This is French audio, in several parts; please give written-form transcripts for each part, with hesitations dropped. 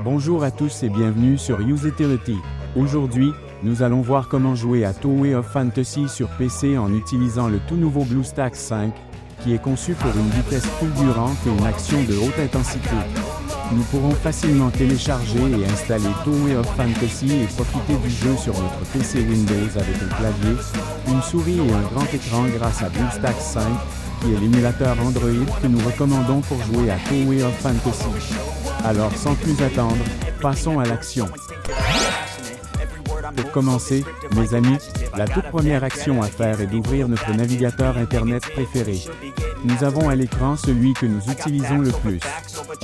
Bonjour à tous et bienvenue sur Usability. Aujourd'hui, nous allons voir comment jouer à Tower of Fantasy sur PC en utilisant le tout nouveau BlueStacks 5, qui est conçu pour une vitesse fulgurante et une action de haute intensité. Nous pourrons facilement télécharger et installer Tower of Fantasy et profiter du jeu sur notre PC Windows avec un clavier, une souris et un grand écran grâce à BlueStacks 5, qui est l'émulateur Android que nous recommandons pour jouer à Tower of Fantasy. Alors sans plus attendre, passons à l'action. Pour commencer, mes amis, la toute première action à faire est d'ouvrir notre navigateur Internet préféré. Nous avons à l'écran celui que nous utilisons le plus.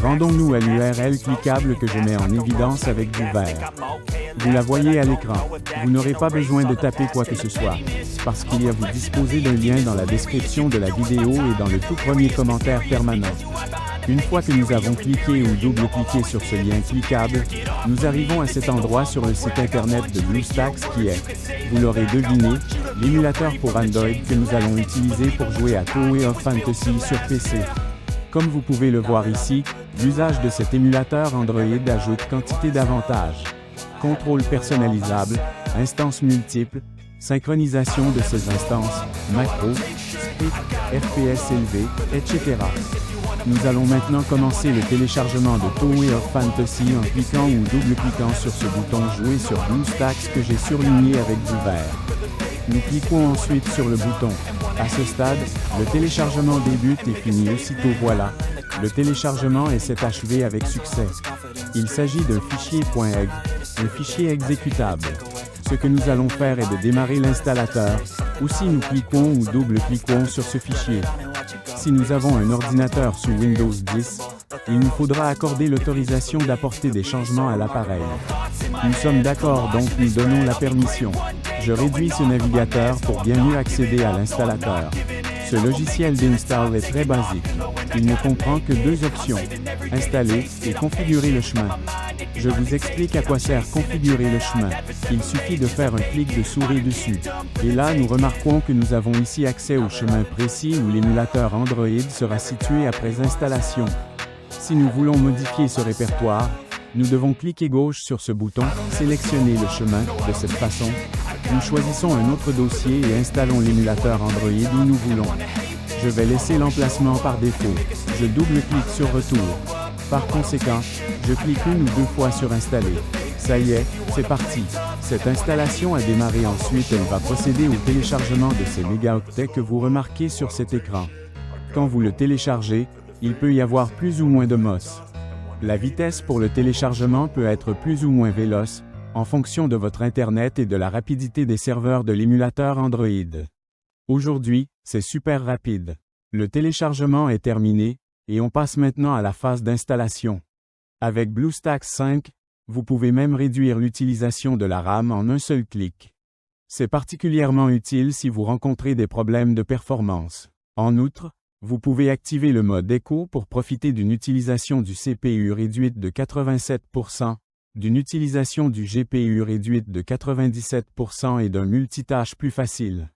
Rendons-nous à l'URL cliquable que je mets en évidence avec du vert. Vous la voyez à l'écran. Vous n'aurez pas besoin de taper quoi que ce soit, parce qu'il y a vous disposez d'un lien dans la description de la vidéo et dans le tout premier commentaire permanent. Une fois que nous avons cliqué ou double-cliqué sur ce lien cliquable, nous arrivons à cet endroit sur le site internet de BlueStacks qui est, vous l'aurez deviné, l'émulateur pour Android que nous allons utiliser pour jouer à Tower of Fantasy sur PC. Comme vous pouvez le voir ici, l'usage de cet émulateur Android ajoute quantité d'avantages. Contrôle personnalisable, instances multiples, synchronisation de ces instances, macros, scripts, FPS élevés, etc. Nous allons maintenant commencer le téléchargement de Tower of Fantasy en cliquant ou double-cliquant sur ce bouton « Jouer sur BlueStacks » que j'ai surligné avec du vert. Nous cliquons ensuite sur le bouton. À ce stade, le téléchargement débute et finit aussitôt voilà. Le téléchargement s'est achevé avec succès. Il s'agit d'un fichier .exe, un fichier exécutable. Ce que nous allons faire est de démarrer l'installateur. Aussi nous cliquons ou double-cliquons sur ce fichier. Si nous avons un ordinateur sous Windows 10, il nous faudra accorder l'autorisation d'apporter des changements à l'appareil. Nous sommes d'accord donc nous donnons la permission. Je réduis ce navigateur pour bien mieux accéder à l'installateur. Ce logiciel d'install est très basique. Il ne comprend que deux options, installer et configurer le chemin. Je vous explique à quoi sert configurer le chemin. Il suffit de faire un clic de souris dessus. Et là nous remarquons que nous avons ici accès au chemin précis où l'émulateur Android sera situé après installation. Si nous voulons modifier ce répertoire, nous devons cliquer gauche sur ce bouton, sélectionner le chemin, de cette façon. Nous choisissons un autre dossier et installons l'émulateur Android où nous voulons. Je vais laisser l'emplacement par défaut. Je double-clique sur Retour. Par conséquent, je clique une ou deux fois sur Installer. Ça y est, c'est parti. Cette installation a démarré ensuite elle va procéder au téléchargement de ces mégaoctets que vous remarquez sur cet écran. Quand vous le téléchargez, il peut y avoir plus ou moins de MOS. La vitesse pour le téléchargement peut être plus ou moins véloce, en fonction de votre Internet et de la rapidité des serveurs de l'émulateur Android. Aujourd'hui, c'est super rapide. Le téléchargement est terminé, et on passe maintenant à la phase d'installation. Avec BlueStacks 5, vous pouvez même réduire l'utilisation de la RAM en un seul clic. C'est particulièrement utile si vous rencontrez des problèmes de performance. En outre, vous pouvez activer le mode écho pour profiter d'une utilisation du CPU réduite de 87%, d'une utilisation du GPU réduite de 97% et d'un multitâche plus facile.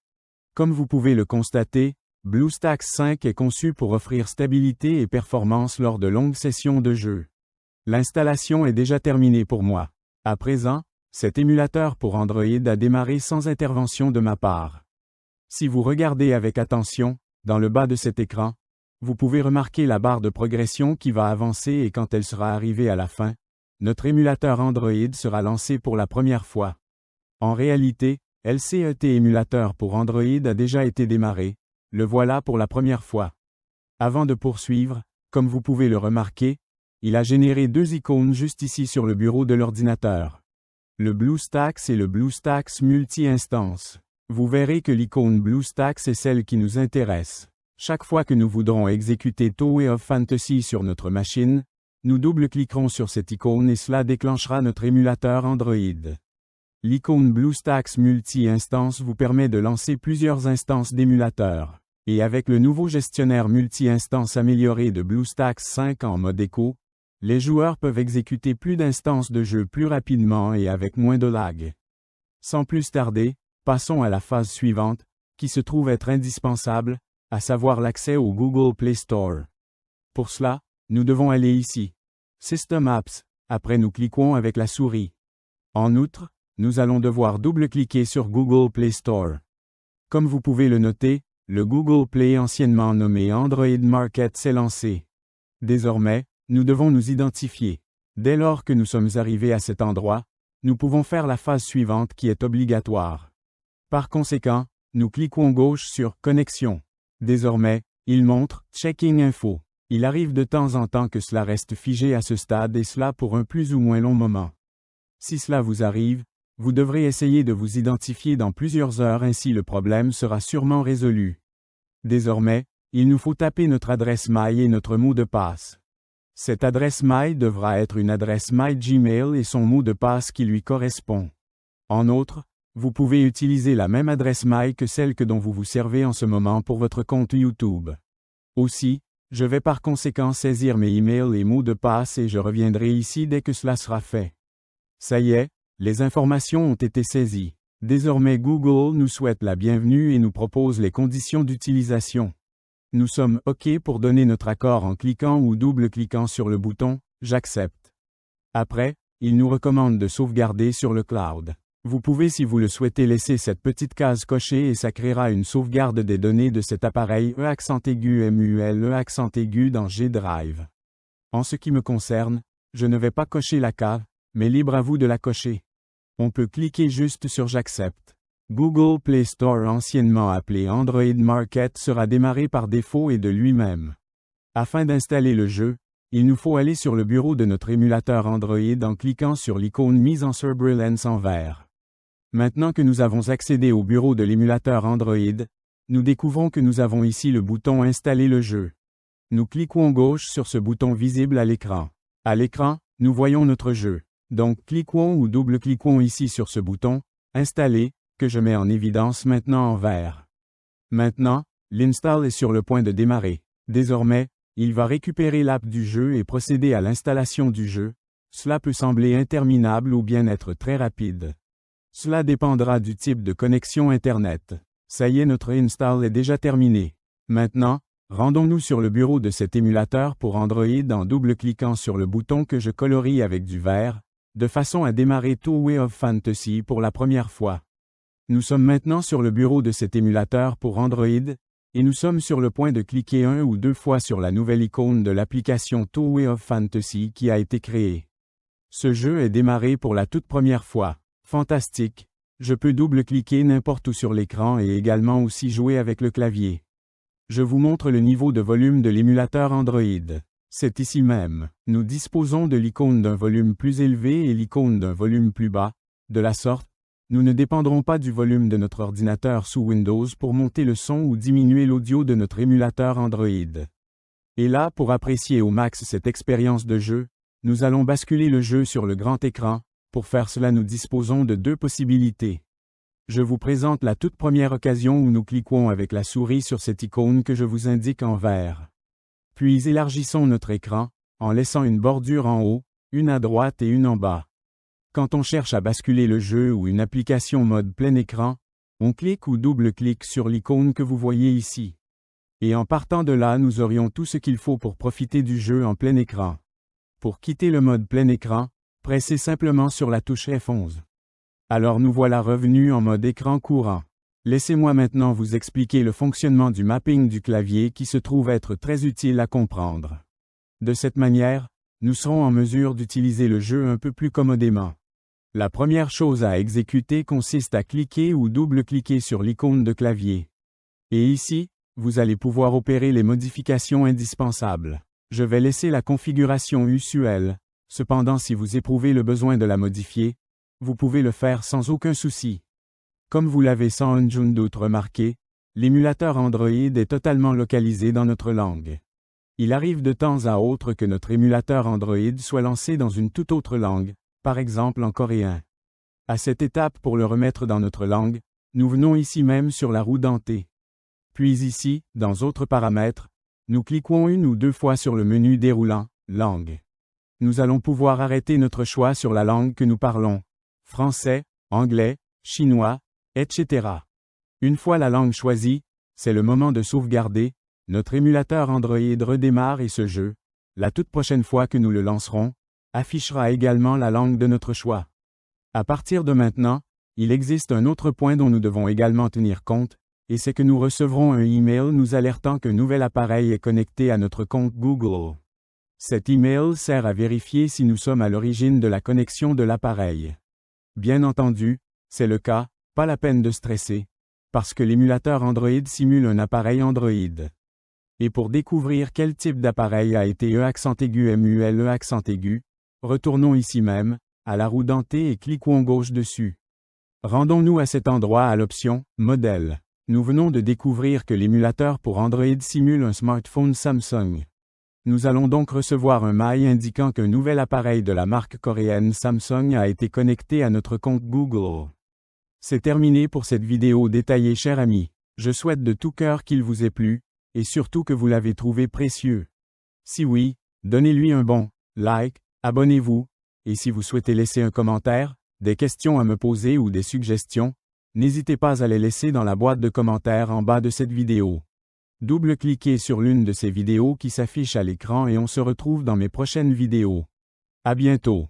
Comme vous pouvez le constater, BlueStacks 5 est conçu pour offrir stabilité et performance lors de longues sessions de jeu. L'installation est déjà terminée pour moi. À présent, cet émulateur pour Android a démarré sans intervention de ma part. Si vous regardez avec attention, dans le bas de cet écran, vous pouvez remarquer la barre de progression qui va avancer et quand elle sera arrivée à la fin, notre émulateur Android sera lancé pour la première fois. En réalité, LCET émulateur pour Android a déjà été démarré. Le voilà pour la première fois. Avant de poursuivre, comme vous pouvez le remarquer, il a généré deux icônes juste ici sur le bureau de l'ordinateur. Le BlueStacks et le BlueStacks Multi-Instance. Vous verrez que l'icône BlueStacks est celle qui nous intéresse. Chaque fois que nous voudrons exécuter Tower of Fantasy sur notre machine, nous double-cliquerons sur cette icône et cela déclenchera notre émulateur Android. L'icône BlueStacks Multi-Instance vous permet de lancer plusieurs instances d'émulateurs. Et avec le nouveau gestionnaire multi-instance amélioré de BlueStacks 5 en mode écho, les joueurs peuvent exécuter plus d'instances de jeu plus rapidement et avec moins de lag. Sans plus tarder, passons à la phase suivante, qui se trouve être indispensable, à savoir l'accès au Google Play Store. Pour cela, nous devons aller ici. System Apps, après nous cliquons avec la souris. En outre, nous allons devoir double-cliquer sur Google Play Store. Comme vous pouvez le noter, le Google Play anciennement nommé Android Market s'est lancé. Désormais, nous devons nous identifier. Dès lors que nous sommes arrivés à cet endroit, nous pouvons faire la phase suivante qui est obligatoire. Par conséquent, nous cliquons gauche sur « Connexion ». Désormais, il montre « Checking Info ». Il arrive de temps en temps que cela reste figé à ce stade et cela pour un plus ou moins long moment. Si cela vous arrive, vous devrez essayer de vous identifier dans plusieurs heures, ainsi le problème sera sûrement résolu. Désormais, il nous faut taper notre adresse mail et notre mot de passe. Cette adresse mail devra être une adresse mail Gmail et son mot de passe qui lui correspond. En outre, vous pouvez utiliser la même adresse mail que celle dont vous vous servez en ce moment pour votre compte YouTube. Aussi, je vais par conséquent saisir mes emails et mots de passe et je reviendrai ici dès que cela sera fait. Ça y est, les informations ont été saisies. Désormais Google nous souhaite la bienvenue et nous propose les conditions d'utilisation. Nous sommes OK pour donner notre accord en cliquant ou double-cliquant sur le bouton « J'accepte ». Après, il nous recommande de sauvegarder sur le cloud. Vous pouvez si vous le souhaitez laisser cette petite case cochée et ça créera une sauvegarde des données de cet appareil MUL dans G Drive. En ce qui me concerne, je ne vais pas cocher la case, mais libre à vous de la cocher. On peut cliquer juste sur J'accepte. Google Play Store anciennement appelé Android Market sera démarré par défaut et de lui-même. Afin d'installer le jeu, il nous faut aller sur le bureau de notre émulateur Android en cliquant sur l'icône mise en surbrillance en vert. Maintenant que nous avons accédé au bureau de l'émulateur Android, nous découvrons que nous avons ici le bouton Installer le jeu. Nous cliquons gauche sur ce bouton visible à l'écran. À l'écran, nous voyons notre jeu. Donc cliquons ou double-cliquons ici sur ce bouton « Installer » que je mets en évidence maintenant en vert. Maintenant, l'install est sur le point de démarrer. Désormais, il va récupérer l'app du jeu et procéder à l'installation du jeu. Cela peut sembler interminable ou bien être très rapide. Cela dépendra du type de connexion Internet. Ça y est, notre install est déjà terminé. Maintenant, rendons-nous sur le bureau de cet émulateur pour Android en double-cliquant sur le bouton que je colorie avec du vert, de façon à démarrer Tower of Fantasy pour la première fois. Nous sommes maintenant sur le bureau de cet émulateur pour Android, et nous sommes sur le point de cliquer 1 ou 2 fois sur la nouvelle icône de l'application Tower of Fantasy qui a été créée. Ce jeu est démarré pour la toute première fois. Fantastique! Je peux double-cliquer n'importe où sur l'écran et également aussi jouer avec le clavier. Je vous montre le niveau de volume de l'émulateur Android. C'est ici même. Nous disposons de l'icône d'un volume plus élevé et l'icône d'un volume plus bas. De la sorte, nous ne dépendrons pas du volume de notre ordinateur sous Windows pour monter le son ou diminuer l'audio de notre émulateur Android. Et là, pour apprécier au max cette expérience de jeu, nous allons basculer le jeu sur le grand écran. Pour faire cela, nous disposons de 2 possibilités. Je vous présente la toute première occasion où nous cliquons avec la souris sur cette icône que je vous indique en vert. Puis élargissons notre écran, en laissant une bordure en haut, une à droite et une en bas. Quand on cherche à basculer le jeu ou une application mode plein écran, on clique ou double-clique sur l'icône que vous voyez ici. Et en partant de là, nous aurions tout ce qu'il faut pour profiter du jeu en plein écran. Pour quitter le mode plein écran, pressez simplement sur la touche F11. Alors nous voilà revenus en mode écran courant. Laissez-moi maintenant vous expliquer le fonctionnement du mapping du clavier qui se trouve être très utile à comprendre. De cette manière, nous serons en mesure d'utiliser le jeu un peu plus commodément. La première chose à exécuter consiste à cliquer ou double-cliquer sur l'icône de clavier. Et ici, vous allez pouvoir opérer les modifications indispensables. Je vais laisser la configuration usuelle. Cependant, si vous éprouvez le besoin de la modifier, vous pouvez le faire sans aucun souci. Comme vous l'avez sans aucun doute remarqué, l'émulateur Android est totalement localisé dans notre langue. Il arrive de temps à autre que notre émulateur Android soit lancé dans une toute autre langue, par exemple en coréen. À cette étape, pour le remettre dans notre langue, nous venons ici même sur la roue dentée. Puis ici, dans Autres paramètres, nous cliquons 1 ou 2 fois sur le menu déroulant « Langue ». Nous allons pouvoir arrêter notre choix sur la langue que nous parlons. Français, anglais, chinois, etc. Une fois la langue choisie, c'est le moment de sauvegarder. Notre émulateur Android redémarre et ce jeu, la toute prochaine fois que nous le lancerons, affichera également la langue de notre choix. À partir de maintenant, il existe un autre point dont nous devons également tenir compte, et c'est que nous recevrons un email nous alertant qu'un nouvel appareil est connecté à notre compte Google. Cet email sert à vérifier si nous sommes à l'origine de la connexion de l'appareil. Bien entendu, c'est le cas, pas la peine de stresser, parce que l'émulateur Android simule un appareil Android. Et pour découvrir quel type d'appareil a été MULE, retournons ici même, à la roue dentée et cliquons gauche dessus. Rendons-nous à cet endroit à l'option « Modèle ». Nous venons de découvrir que l'émulateur pour Android simule un smartphone Samsung. Nous allons donc recevoir un mail indiquant qu'un nouvel appareil de la marque coréenne Samsung a été connecté à notre compte Google. C'est terminé pour cette vidéo détaillée, chers amis. Je souhaite de tout cœur qu'il vous ait plu, et surtout que vous l'avez trouvé précieux. Si oui, donnez-lui un bon like, abonnez-vous, et si vous souhaitez laisser un commentaire, des questions à me poser ou des suggestions, n'hésitez pas à les laisser dans la boîte de commentaires en bas de cette vidéo. Double-cliquez sur l'une de ces vidéos qui s'affiche à l'écran et on se retrouve dans mes prochaines vidéos. À bientôt.